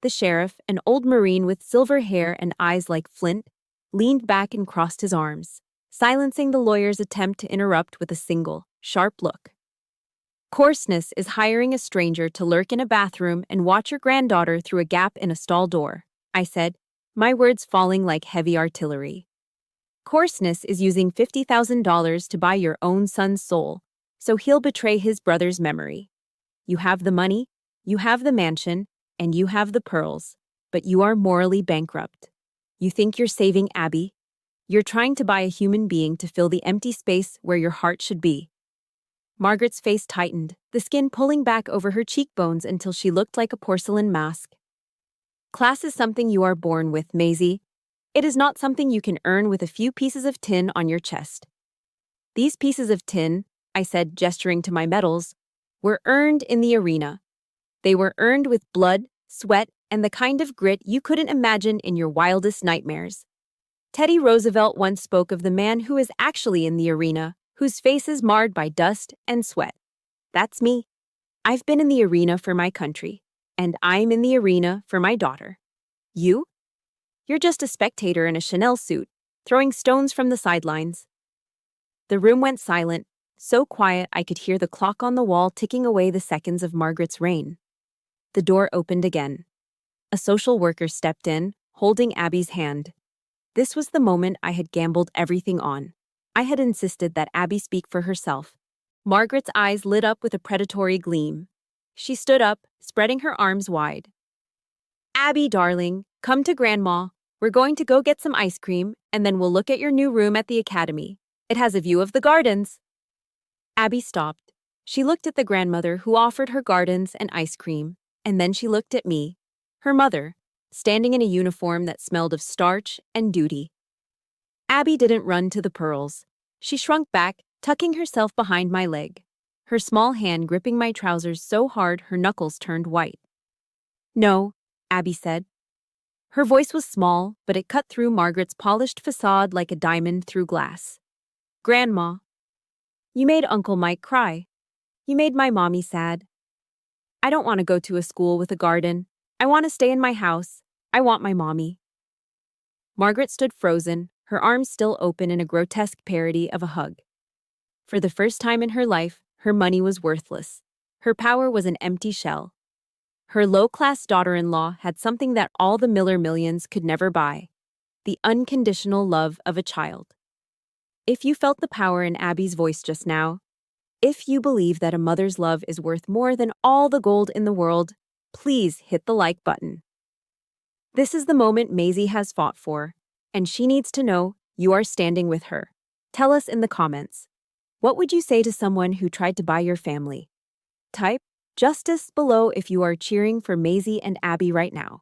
The sheriff, an old Marine with silver hair and eyes like flint, leaned back and crossed his arms, silencing the lawyer's attempt to interrupt with a single, sharp look. "Coarseness is hiring a stranger to lurk in a bathroom and watch your granddaughter through a gap in a stall door," I said, my words falling like heavy artillery. "Coarseness is using $50,000 to buy your own son's soul, so he'll betray his brother's memory. You have the money, you have the mansion, and you have the pearls, but you are morally bankrupt. You think you're saving Abby? You're trying to buy a human being to fill the empty space where your heart should be." Margaret's face tightened, the skin pulling back over her cheekbones until she looked like a porcelain mask. "Class is something you are born with, Maisie. It is not something you can earn with a few pieces of tin on your chest." "These pieces of tin," I said, gesturing to my medals, "were earned in the arena. They were earned with blood, sweat, and the kind of grit you couldn't imagine in your wildest nightmares. Teddy Roosevelt once spoke of the man who is actually in the arena, whose face is marred by dust and sweat. That's me. I've been in the arena for my country, and I'm in the arena for my daughter. You? You're just a spectator in a Chanel suit, throwing stones from the sidelines." The room went silent, so quiet I could hear the clock on the wall ticking away the seconds of Margaret's reign. The door opened again. A social worker stepped in, holding Abby's hand. This was the moment I had gambled everything on. I had insisted that Abby speak for herself. Margaret's eyes lit up with a predatory gleam. She stood up, spreading her arms wide. Abby, darling, come to Grandma. We're going to go get some ice cream, and then we'll look at your new room at the academy. It has a view of the gardens. Abby stopped. She looked at the grandmother who offered her gardens and ice cream, and then she looked at me, her mother, standing in a uniform that smelled of starch and duty. Abby didn't run to the pearls. She shrunk back, tucking herself behind my leg, her small hand gripping my trousers so hard her knuckles turned white. No, Abby said. Her voice was small, but it cut through Margaret's polished facade like a diamond through glass. Grandma, you made Uncle Mike cry. You made my mommy sad. I don't want to go to a school with a garden. I want to stay in my house. I want my mommy. Margaret stood frozen, her arms still open in a grotesque parody of a hug. For the first time in her life, her money was worthless. Her power was an empty shell. Her low-class daughter-in-law had something that all the Miller millions could never buy: the unconditional love of a child. If you felt the power in Abby's voice just now, if you believe that a mother's love is worth more than all the gold in the world, please hit the like button. This is the moment Maisie has fought for, and she needs to know you are standing with her. Tell us in the comments. What would you say to someone who tried to buy your family? Type justice below if you are cheering for Maisie and Abby right now.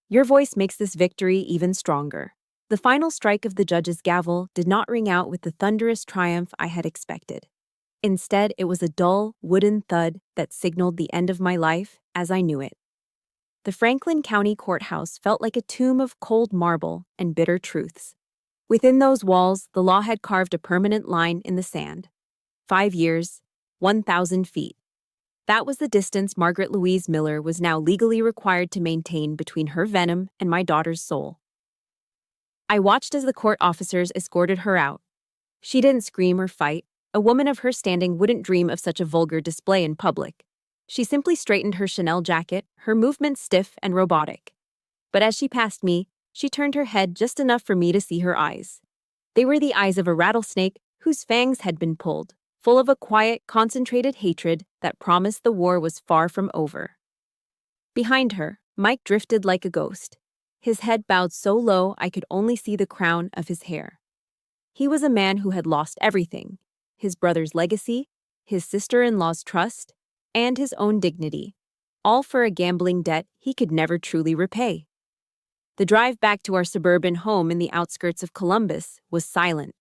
Your voice makes this victory even stronger. The final strike of the judge's gavel did not ring out with the thunderous triumph I had expected. Instead, it was a dull, wooden thud that signaled the end of my life as I knew it. The Franklin County Courthouse felt like a tomb of cold marble and bitter truths. Within those walls, the law had carved a permanent line in the sand. 5 years, 1,000 feet. That was the distance Margaret Louise Miller was now legally required to maintain between her venom and my daughter's soul. I watched as the court officers escorted her out. She didn't scream or fight. A woman of her standing wouldn't dream of such a vulgar display in public. She simply straightened her Chanel jacket, her movements stiff and robotic. But as she passed me, she turned her head just enough for me to see her eyes. They were the eyes of a rattlesnake whose fangs had been pulled, full of a quiet, concentrated hatred that promised the war was far from over. Behind her, Mike drifted like a ghost. His head bowed so low I could only see the crown of his hair. He was a man who had lost everything: his brother's legacy, his sister-in-law's trust, and his own dignity, all for a gambling debt he could never truly repay. The drive back to our suburban home in the outskirts of Columbus was silent.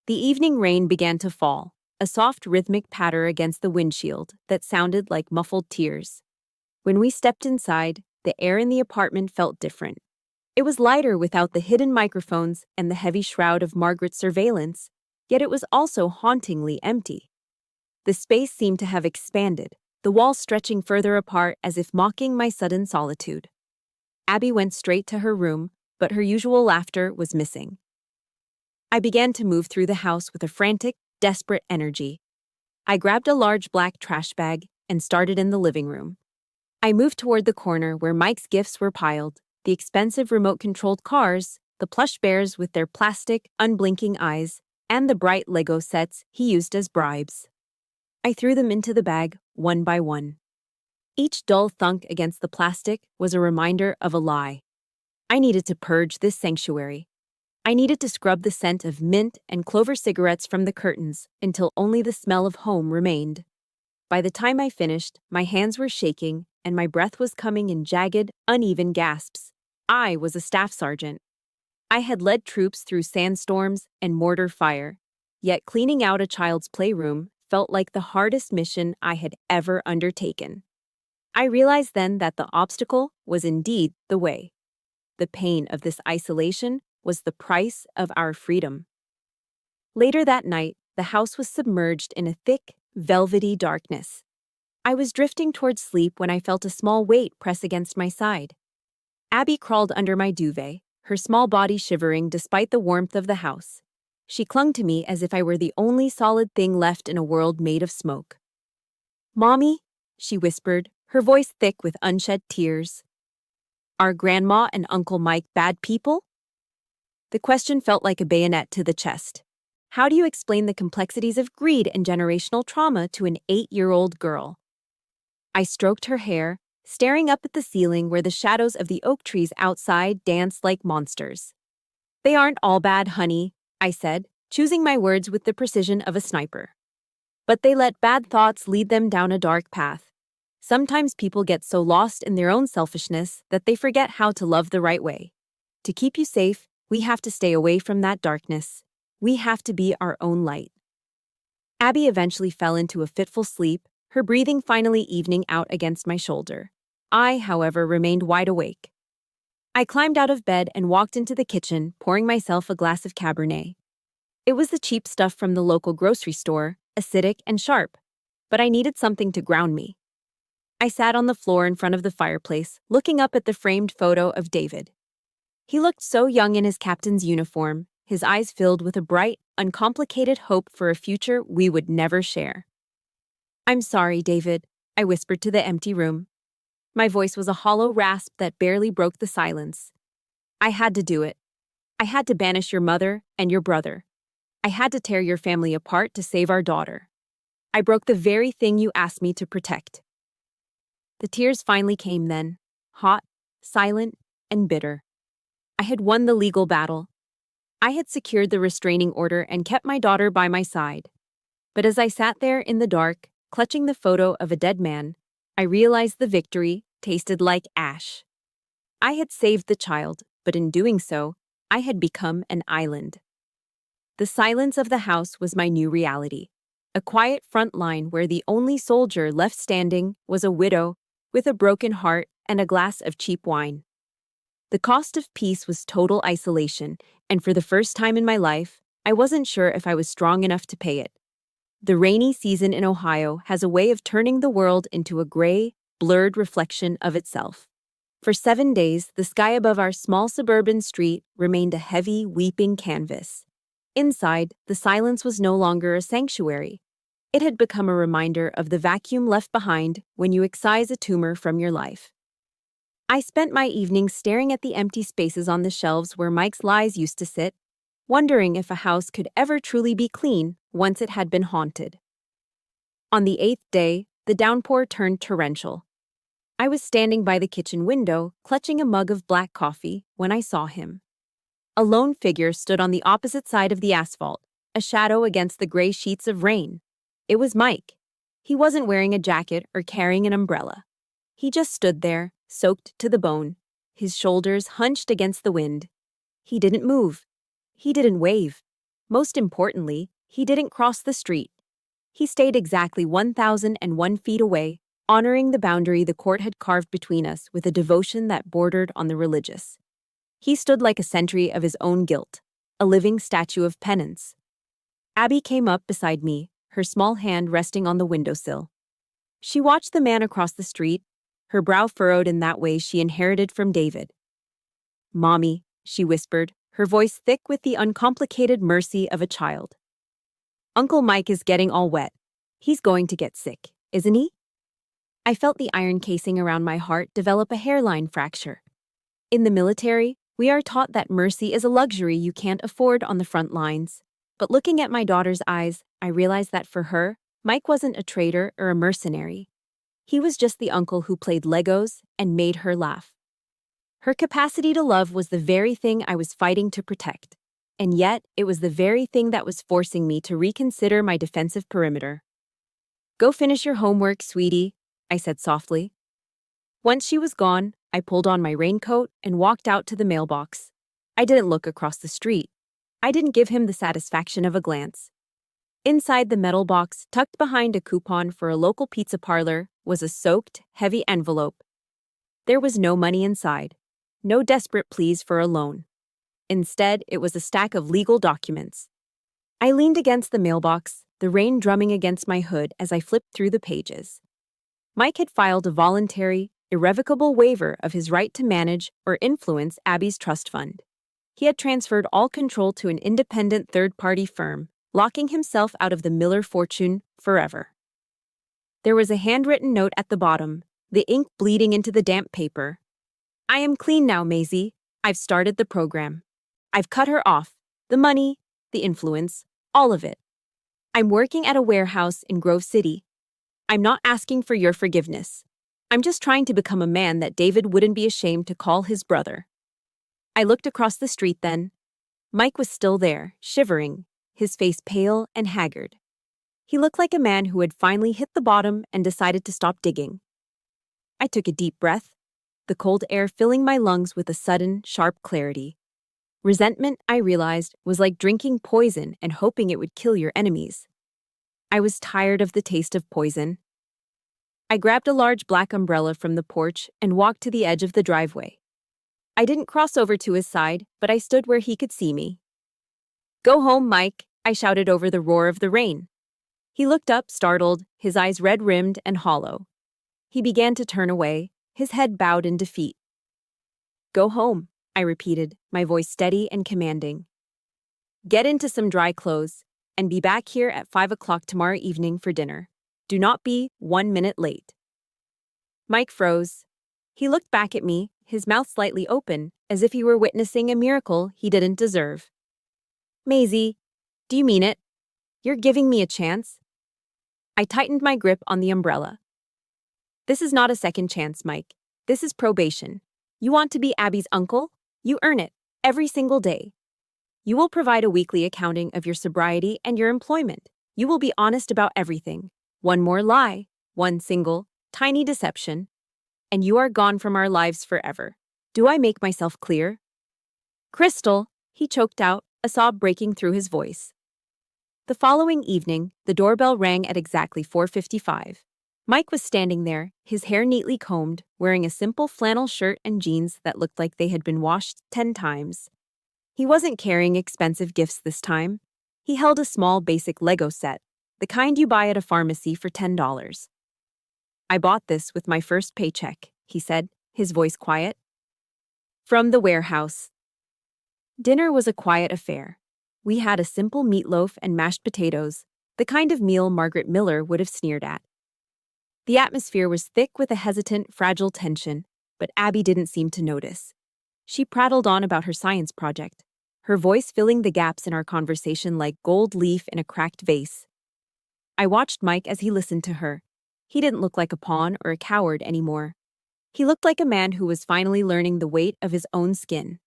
The evening rain began to fall, a soft rhythmic patter against the windshield that sounded like muffled tears. When we stepped inside, the air in the apartment felt different. It was lighter without the hidden microphones and the heavy shroud of Margaret's surveillance, yet it was also hauntingly empty. The space seemed to have expanded, the walls stretching further apart as if mocking my sudden solitude. Abby went straight to her room, but her usual laughter was missing. I began to move through the house with a frantic, desperate energy. I grabbed a large black trash bag and started in the living room. I moved toward the corner where Mike's gifts were piled: the expensive remote-controlled cars, the plush bears with their plastic, unblinking eyes, and the bright Lego sets he used as bribes. I threw them into the bag, one by one. Each dull thunk against the plastic was a reminder of a lie. I needed to purge this sanctuary. I needed to scrub the scent of mint and clover cigarettes from the curtains until only the smell of home remained. By the time I finished, my hands were shaking and my breath was coming in jagged, uneven gasps. I was a staff sergeant. I had led troops through sandstorms and mortar fire, yet cleaning out a child's playroom felt like the hardest mission I had ever undertaken. I realized then that the obstacle was indeed the way. The pain of this isolation was the price of our freedom. Later that night, the house was submerged in a thick, velvety darkness. I was drifting towards sleep when I felt a small weight press against my side. Abby crawled under my duvet, her small body shivering despite the warmth of the house. She clung to me as if I were the only solid thing left in a world made of smoke. "Mommy," she whispered, her voice thick with unshed tears. "Are Grandma and Uncle Mike bad people?" The question felt like a bayonet to the chest. How do you explain the complexities of greed and generational trauma to an 8-year-old girl? I stroked her hair, staring up at the ceiling where the shadows of the oak trees outside danced like monsters. They aren't all bad, honey, I said, choosing my words with the precision of a sniper. But they let bad thoughts lead them down a dark path. Sometimes people get so lost in their own selfishness that they forget how to love the right way. To keep you safe, we have to stay away from that darkness. We have to be our own light. Abby eventually fell into a fitful sleep, her breathing finally evening out against my shoulder. I, however, remained wide awake. I climbed out of bed and walked into the kitchen, pouring myself a glass of Cabernet. It was the cheap stuff from the local grocery store, acidic and sharp, but I needed something to ground me. I sat on the floor in front of the fireplace, looking up at the framed photo of David. He looked so young in his captain's uniform, his eyes filled with a bright, uncomplicated hope for a future we would never share. "I'm sorry, David," I whispered to the empty room. My voice was a hollow rasp that barely broke the silence. "I had to do it. I had to banish your mother and your brother. I had to tear your family apart to save our daughter. I broke the very thing you asked me to protect." The tears finally came then, hot, silent, and bitter. I had won the legal battle. I had secured the restraining order and kept my daughter by my side. But as I sat there in the dark, clutching the photo of a dead man, I realized the victory tasted like ash. I had saved the child, but in doing so, I had become an island. The silence of the house was my new reality. A quiet front line where the only soldier left standing was a widow with a broken heart and a glass of cheap wine. The cost of peace was total isolation, and for the first time in my life, I wasn't sure if I was strong enough to pay it. The rainy season in Ohio has a way of turning the world into a gray, blurred reflection of itself. For 7 days, the sky above our small suburban street remained a heavy, weeping canvas. Inside, the silence was no longer a sanctuary. It had become a reminder of the vacuum left behind when you excise a tumor from your life. I spent my evenings staring at the empty spaces on the shelves where Mike's lies used to sit, wondering if a house could ever truly be clean once it had been haunted. On the 8th day, the downpour turned torrential. I was standing by the kitchen window, clutching a mug of black coffee, when I saw him. A lone figure stood on the opposite side of the asphalt, a shadow against the gray sheets of rain. It was Mike. He wasn't wearing a jacket or carrying an umbrella. He just stood there, soaked to the bone, his shoulders hunched against the wind. He didn't move. He didn't wave. Most importantly, he didn't cross the street. He stayed exactly 1,001 feet away, honoring the boundary the court had carved between us with a devotion that bordered on the religious. He stood like a sentry of his own guilt, a living statue of penance. Abby came up beside me, her small hand resting on the windowsill. She watched the man across the street, her brow furrowed in that way she inherited from David. "Mommy," she whispered, her voice thick with the uncomplicated mercy of a child. "Uncle Mike is getting all wet. He's going to get sick, isn't he?" I felt the iron casing around my heart develop a hairline fracture. In the military, we are taught that mercy is a luxury you can't afford on the front lines. But looking at my daughter's eyes, I realized that for her, Mike wasn't a traitor or a mercenary. He was just the uncle who played Legos and made her laugh. Her capacity to love was the very thing I was fighting to protect. And yet, it was the very thing that was forcing me to reconsider my defensive perimeter. "Go finish your homework, sweetie," I said softly. Once she was gone, I pulled on my raincoat and walked out to the mailbox. I didn't look across the street. I didn't give him the satisfaction of a glance. Inside the metal box, tucked behind a coupon for a local pizza parlor, was a soaked, heavy envelope. There was no money inside, no desperate pleas for a loan. Instead, it was a stack of legal documents. I leaned against the mailbox, the rain drumming against my hood as I flipped through the pages. Mike had filed a voluntary, irrevocable waiver of his right to manage or influence Abby's trust fund. He had transferred all control to an independent third-party firm, locking himself out of the Miller fortune forever. There was a handwritten note at the bottom, the ink bleeding into the damp paper. "I am clean now, Maisie. I've started the program. I've cut her off. The money, the influence, all of it. I'm working at a warehouse in Grove City. I'm not asking for your forgiveness. I'm just trying to become a man that David wouldn't be ashamed to call his brother. I looked across the street then. Mike was still there, shivering, his face pale and haggard. He looked like a man who had finally hit the bottom and decided to stop digging. I took a deep breath, the cold air filling my lungs with a sudden, sharp clarity. Resentment, I realized, was like drinking poison and hoping it would kill your enemies. I was tired of the taste of poison. I grabbed a large black umbrella from the porch and walked to the edge of the driveway. I didn't cross over to his side, but I stood where he could see me. "Go home, Mike," I shouted over the roar of the rain. He looked up, startled, his eyes red-rimmed and hollow. He began to turn away, his head bowed in defeat. "Go home," I repeated, my voice steady and commanding. "Get into some dry clothes, and be back here at 5 o'clock tomorrow evening for dinner. Do not be 1 minute late." Mike froze. He looked back at me, his mouth slightly open, as if he were witnessing a miracle he didn't deserve. "Maisie, do you mean it? You're giving me a chance?" I tightened my grip on the umbrella. "This is not a second chance, Mike. This is probation. You want to be Abby's uncle? You earn it, every single day. You will provide a weekly accounting of your sobriety and your employment. You will be honest about everything. One more lie, one single, tiny deception, and you are gone from our lives forever. Do I make myself clear?" "Crystal," he choked out, a sob breaking through his voice. The following evening, the doorbell rang at exactly 4:55. Mike was standing there, his hair neatly combed, wearing a simple flannel shirt and jeans that looked like they had been washed 10 times. He wasn't carrying expensive gifts this time. He held a small basic Lego set, the kind you buy at a pharmacy for $10. "I bought this with my first paycheck," he said, his voice quiet. "From the warehouse." Dinner was a quiet affair. We had a simple meatloaf and mashed potatoes, the kind of meal Margaret Miller would have sneered at. The atmosphere was thick with a hesitant, fragile tension, but Abby didn't seem to notice. She prattled on about her science project, her voice filling the gaps in our conversation like gold leaf in a cracked vase. I watched Mike as he listened to her. He didn't look like a pawn or a coward anymore. He looked like a man who was finally learning the weight of his own skin.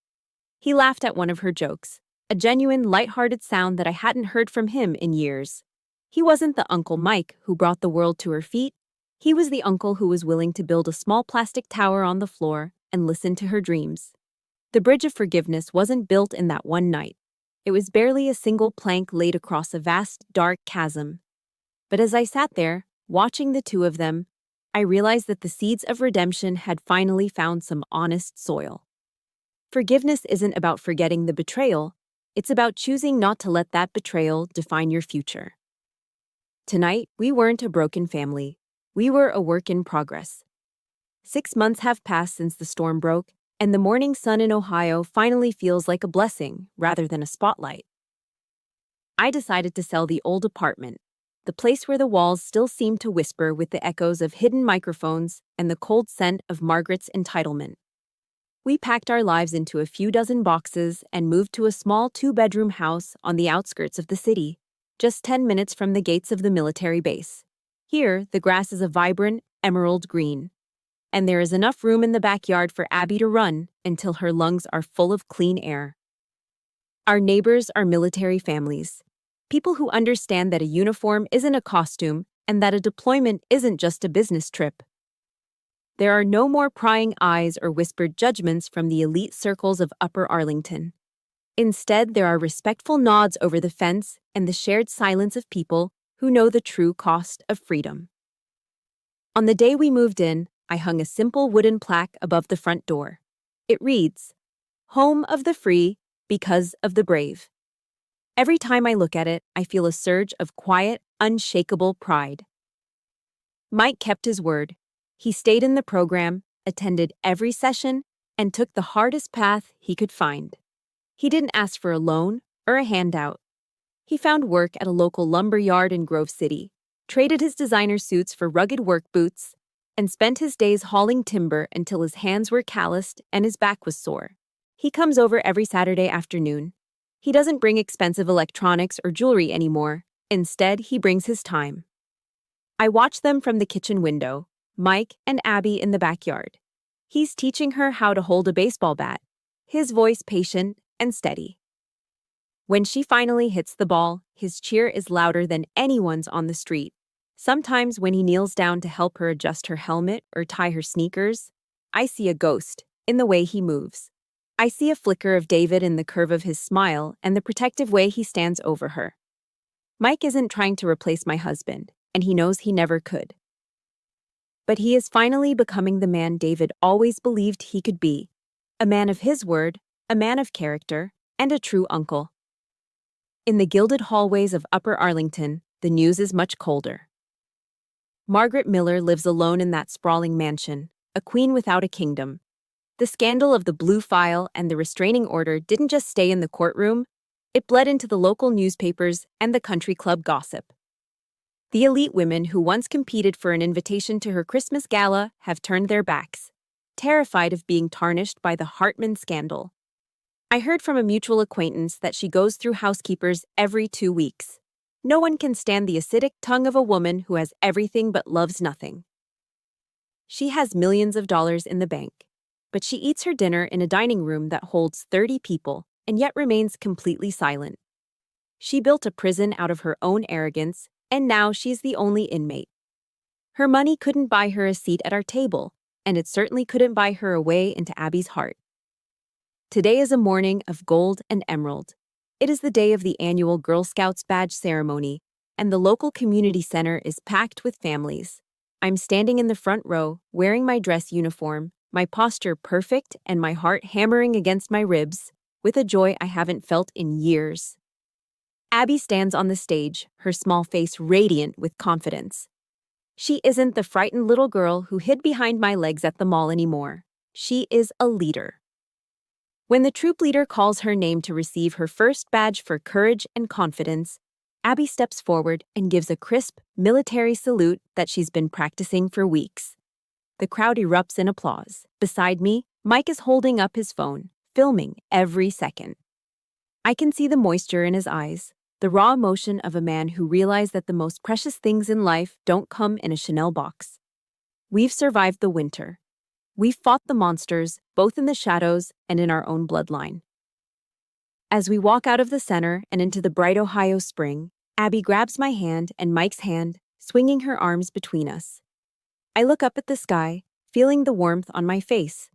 He laughed at one of her jokes, a genuine, light-hearted sound that I hadn't heard from him in years. He wasn't the Uncle Mike who brought the world to her feet. He was the uncle who was willing to build a small plastic tower on the floor and listen to her dreams. The bridge of forgiveness wasn't built in that one night. It was barely a single plank laid across a vast, dark chasm. But as I sat there, watching the two of them, I realized that the seeds of redemption had finally found some honest soil. Forgiveness isn't about forgetting the betrayal. It's about choosing not to let that betrayal define your future. Tonight, we weren't a broken family. We were a work in progress. 6 months have passed since the storm broke, and the morning sun in Ohio finally feels like a blessing rather than a spotlight. I decided to sell the old apartment, the place where the walls still seemed to whisper with the echoes of hidden microphones and the cold scent of Margaret's entitlement. We packed our lives into a few dozen boxes and moved to a small 2-bedroom house on the outskirts of the city, just 10 minutes from the gates of the military base. Here, the grass is a vibrant, emerald green, and there is enough room in the backyard for Abby to run until her lungs are full of clean air. Our neighbors are military families, people who understand that a uniform isn't a costume and that a deployment isn't just a business trip. There are no more prying eyes or whispered judgments from the elite circles of Upper Arlington. Instead, there are respectful nods over the fence and the shared silence of people who know the true cost of freedom. On the day we moved in, I hung a simple wooden plaque above the front door. It reads, "Home of the free, because of the brave." Every time I look at it, I feel a surge of quiet, unshakable pride. Mike kept his word. He stayed in the program, attended every session, and took the hardest path he could find. He didn't ask for a loan or a handout. He found work at a local lumber yard in Grove City, traded his designer suits for rugged work boots, and spent his days hauling timber until his hands were calloused and his back was sore. He comes over every Saturday afternoon. He doesn't bring expensive electronics or jewelry anymore. Instead, he brings his time. I watch them from the kitchen window, Mike and Abby in the backyard. He's teaching her how to hold a baseball bat, his voice patient and steady. When she finally hits the ball, his cheer is louder than anyone's on the street. Sometimes when he kneels down to help her adjust her helmet or tie her sneakers, I see a ghost in the way he moves. I see a flicker of David in the curve of his smile and the protective way he stands over her. Mike isn't trying to replace my husband, and he knows he never could. But he is finally becoming the man David always believed he could be, a man of his word, a man of character, and a true uncle. In the gilded hallways of Upper Arlington, the news is much colder. Margaret Miller lives alone in that sprawling mansion, a queen without a kingdom. The scandal of the blue file and the restraining order didn't just stay in the courtroom, it bled into the local newspapers and the country club gossip. The elite women who once competed for an invitation to her Christmas gala have turned their backs, terrified of being tarnished by the Hartman scandal. I heard from a mutual acquaintance that she goes through housekeepers every 2 weeks. No one can stand the acidic tongue of a woman who has everything but loves nothing. She has millions of dollars in the bank, but she eats her dinner in a dining room that holds 30 people and yet remains completely silent. She built a prison out of her own arrogance, and now she's the only inmate. Her money couldn't buy her a seat at our table, and it certainly couldn't buy her a way into Abby's heart. Today is a morning of gold and emerald. It is the day of the annual Girl Scouts badge ceremony, and the local community center is packed with families. I'm standing in the front row, wearing my dress uniform, my posture perfect and my heart hammering against my ribs, with a joy I haven't felt in years. Abby stands on the stage, her small face radiant with confidence. She isn't the frightened little girl who hid behind my legs at the mall anymore. She is a leader. When the troop leader calls her name to receive her first badge for courage and confidence, Abby steps forward and gives a crisp, military salute that she's been practicing for weeks. The crowd erupts in applause. Beside me, Mike is holding up his phone, filming every second. I can see the moisture in his eyes, the raw emotion of a man who realized that the most precious things in life don't come in a Chanel box. We've survived the winter. We've fought the monsters, both in the shadows and in our own bloodline. As we walk out of the center and into the bright Ohio spring, Abby grabs my hand and Mike's hand, swinging her arms between us. I look up at the sky, feeling the warmth on my face.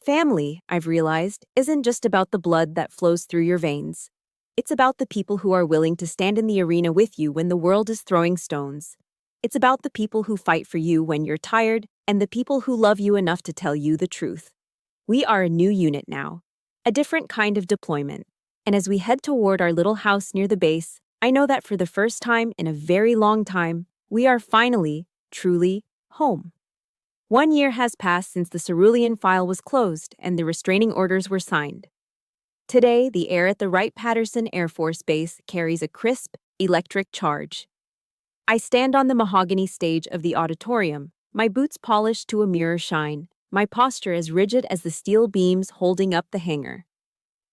Family, I've realized, isn't just about the blood that flows through your veins. It's about the people who are willing to stand in the arena with you when the world is throwing stones. It's about the people who fight for you when you're tired and the people who love you enough to tell you the truth. We are a new unit now, a different kind of deployment. And as we head toward our little house near the base, I know that for the first time in a very long time, we are finally, truly, home. 1 year has passed since the cerulean file was closed and the restraining orders were signed. Today, the air at the Wright-Patterson Air Force Base carries a crisp, electric charge. I stand on the mahogany stage of the auditorium, my boots polished to a mirror shine, my posture as rigid as the steel beams holding up the hangar.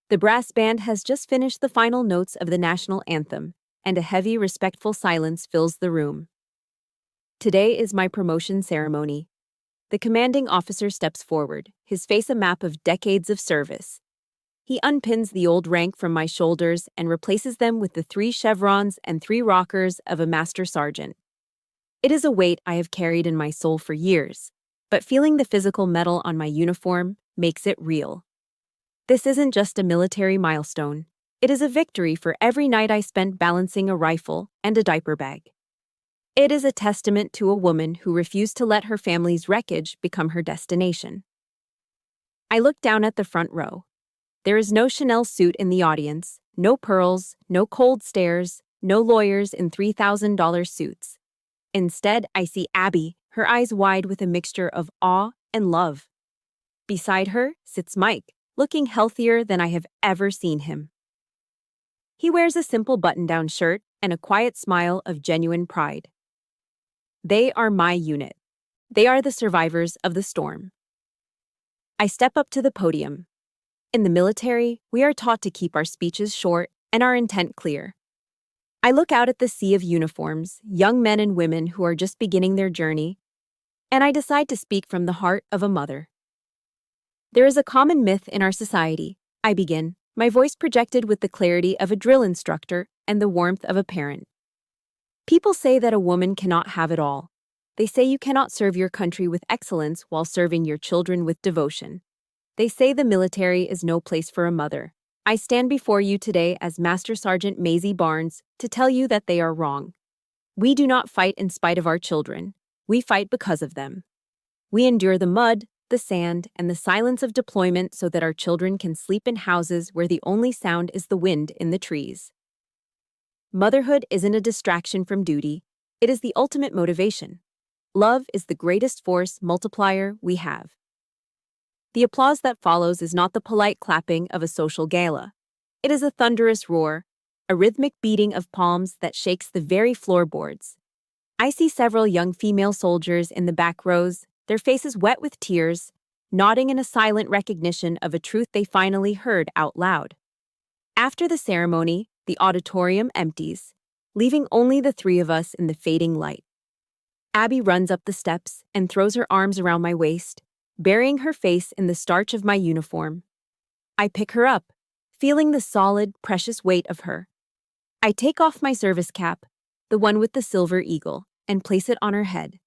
The brass band has just finished the final notes of the national anthem, and a heavy, respectful silence fills the room. Today is my promotion ceremony. The commanding officer steps forward, his face a map of decades of service. He unpins the old rank from my shoulders and replaces them with the 3 chevrons and 3 rockers of a master sergeant. It is a weight I have carried in my soul for years, but feeling the physical metal on my uniform makes it real. This isn't just a military milestone. It is a victory for every night I spent balancing a rifle and a diaper bag. It is a testament to a woman who refused to let her family's wreckage become her destination. I look down at the front row. There is no Chanel suit in the audience, no pearls, no cold stares, no lawyers in $3,000 suits. Instead, I see Abby, her eyes wide with a mixture of awe and love. Beside her sits Mike, looking healthier than I have ever seen him. He wears a simple button-down shirt and a quiet smile of genuine pride. They are my unit. They are the survivors of the storm. I step up to the podium. In the military, we are taught to keep our speeches short and our intent clear. I look out at the sea of uniforms, young men and women who are just beginning their journey, and I decide to speak from the heart of a mother. There is a common myth in our society, I begin, my voice projected with the clarity of a drill instructor and the warmth of a parent. People say that a woman cannot have it all. They say you cannot serve your country with excellence while serving your children with devotion. They say the military is no place for a mother. I stand before you today as Master Sergeant Maisie Barnes to tell you that they are wrong. We do not fight in spite of our children. We fight because of them. We endure the mud, the sand, and the silence of deployment so that our children can sleep in houses where the only sound is the wind in the trees. Motherhood isn't a distraction from duty. It is the ultimate motivation. Love is the greatest force multiplier we have. The applause that follows is not the polite clapping of a social gala. It is a thunderous roar, a rhythmic beating of palms that shakes the very floorboards. I see several young female soldiers in the back rows, their faces wet with tears, nodding in a silent recognition of a truth they finally heard out loud. After the ceremony, the auditorium empties, leaving only the three of us in the fading light. Abby runs up the steps and throws her arms around my waist, burying her face in the starch of my uniform. I pick her up, feeling the solid, precious weight of her. I take off my service cap, the one with the silver eagle, and place it on her head.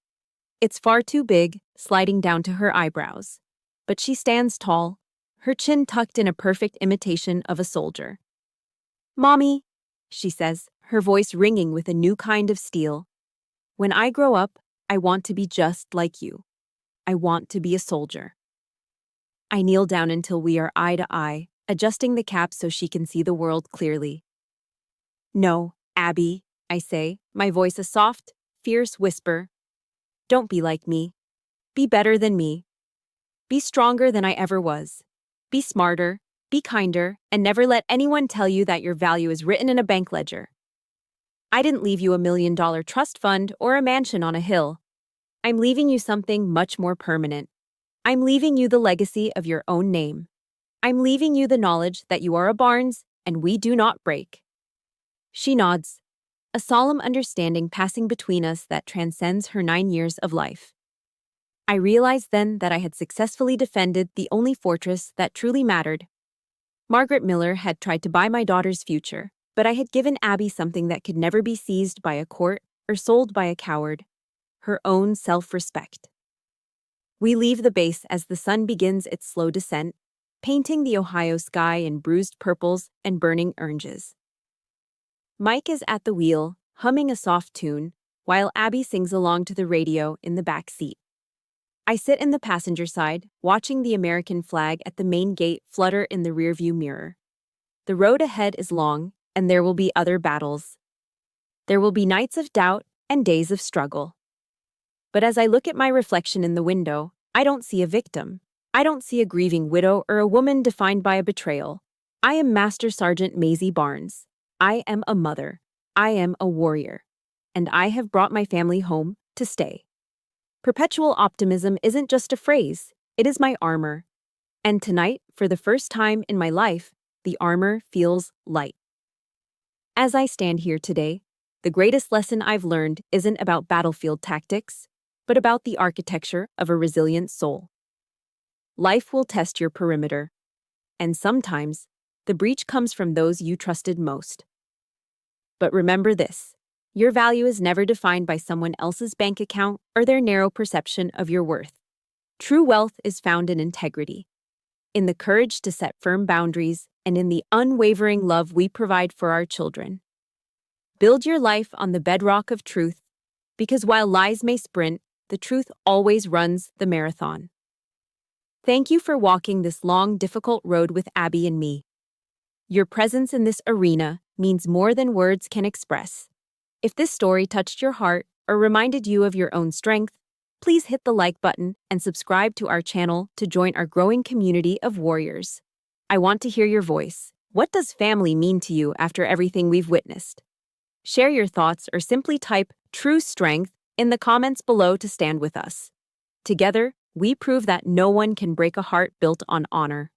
It's far too big, sliding down to her eyebrows. But she stands tall, her chin tucked in a perfect imitation of a soldier. "Mommy," she says, her voice ringing with a new kind of steel. "When I grow up, I want to be just like you. I want to be a soldier." I kneel down until we are eye to eye, adjusting the cap so she can see the world clearly. "No, Abby," I say, my voice a soft, fierce whisper. "Don't be like me. Be better than me. Be stronger than I ever was. Be smarter, be kinder, and never let anyone tell you that your value is written in a bank ledger. I didn't leave you $1 million trust fund or a mansion on a hill. I'm leaving you something much more permanent. I'm leaving you the legacy of your own name. I'm leaving you the knowledge that you are a Barnes and we do not break." She nods, a solemn understanding passing between us that transcends her 9 years of life. I realized then that I had successfully defended the only fortress that truly mattered. Margaret Miller had tried to buy my daughter's future, but I had given Abby something that could never be seized by a court or sold by a coward: her own self-respect. We leave the base as the sun begins its slow descent, painting the Ohio sky in bruised purples and burning oranges. Mike is at the wheel, humming a soft tune, while Abby sings along to the radio in the back seat. I sit in the passenger side, watching the American flag at the main gate flutter in the rearview mirror. The road ahead is long, and there will be other battles. There will be nights of doubt and days of struggle. But as I look at my reflection in the window, I don't see a victim. I don't see a grieving widow or a woman defined by a betrayal. I am Master Sergeant Maisie Barnes. I am a mother. I am a warrior. And I have brought my family home to stay. Perpetual optimism isn't just a phrase, it is my armor. And tonight, for the first time in my life, the armor feels light. As I stand here today, the greatest lesson I've learned isn't about battlefield tactics, but about the architecture of a resilient soul. Life will test your perimeter, and sometimes the breach comes from those you trusted most. But remember this: your value is never defined by someone else's bank account or their narrow perception of your worth. True wealth is found in integrity, in the courage to set firm boundaries, and in the unwavering love we provide for our children. Build your life on the bedrock of truth, because while lies may sprint, the truth always runs the marathon. Thank you for walking this long, difficult road with Abby and me. Your presence in this arena means more than words can express. If this story touched your heart or reminded you of your own strength, please hit the like button and subscribe to our channel to join our growing community of warriors. I want to hear your voice. What does family mean to you after everything we've witnessed? Share your thoughts or simply type "true strength" in the comments below to stand with us. Together, we prove that no one can break a heart built on honor.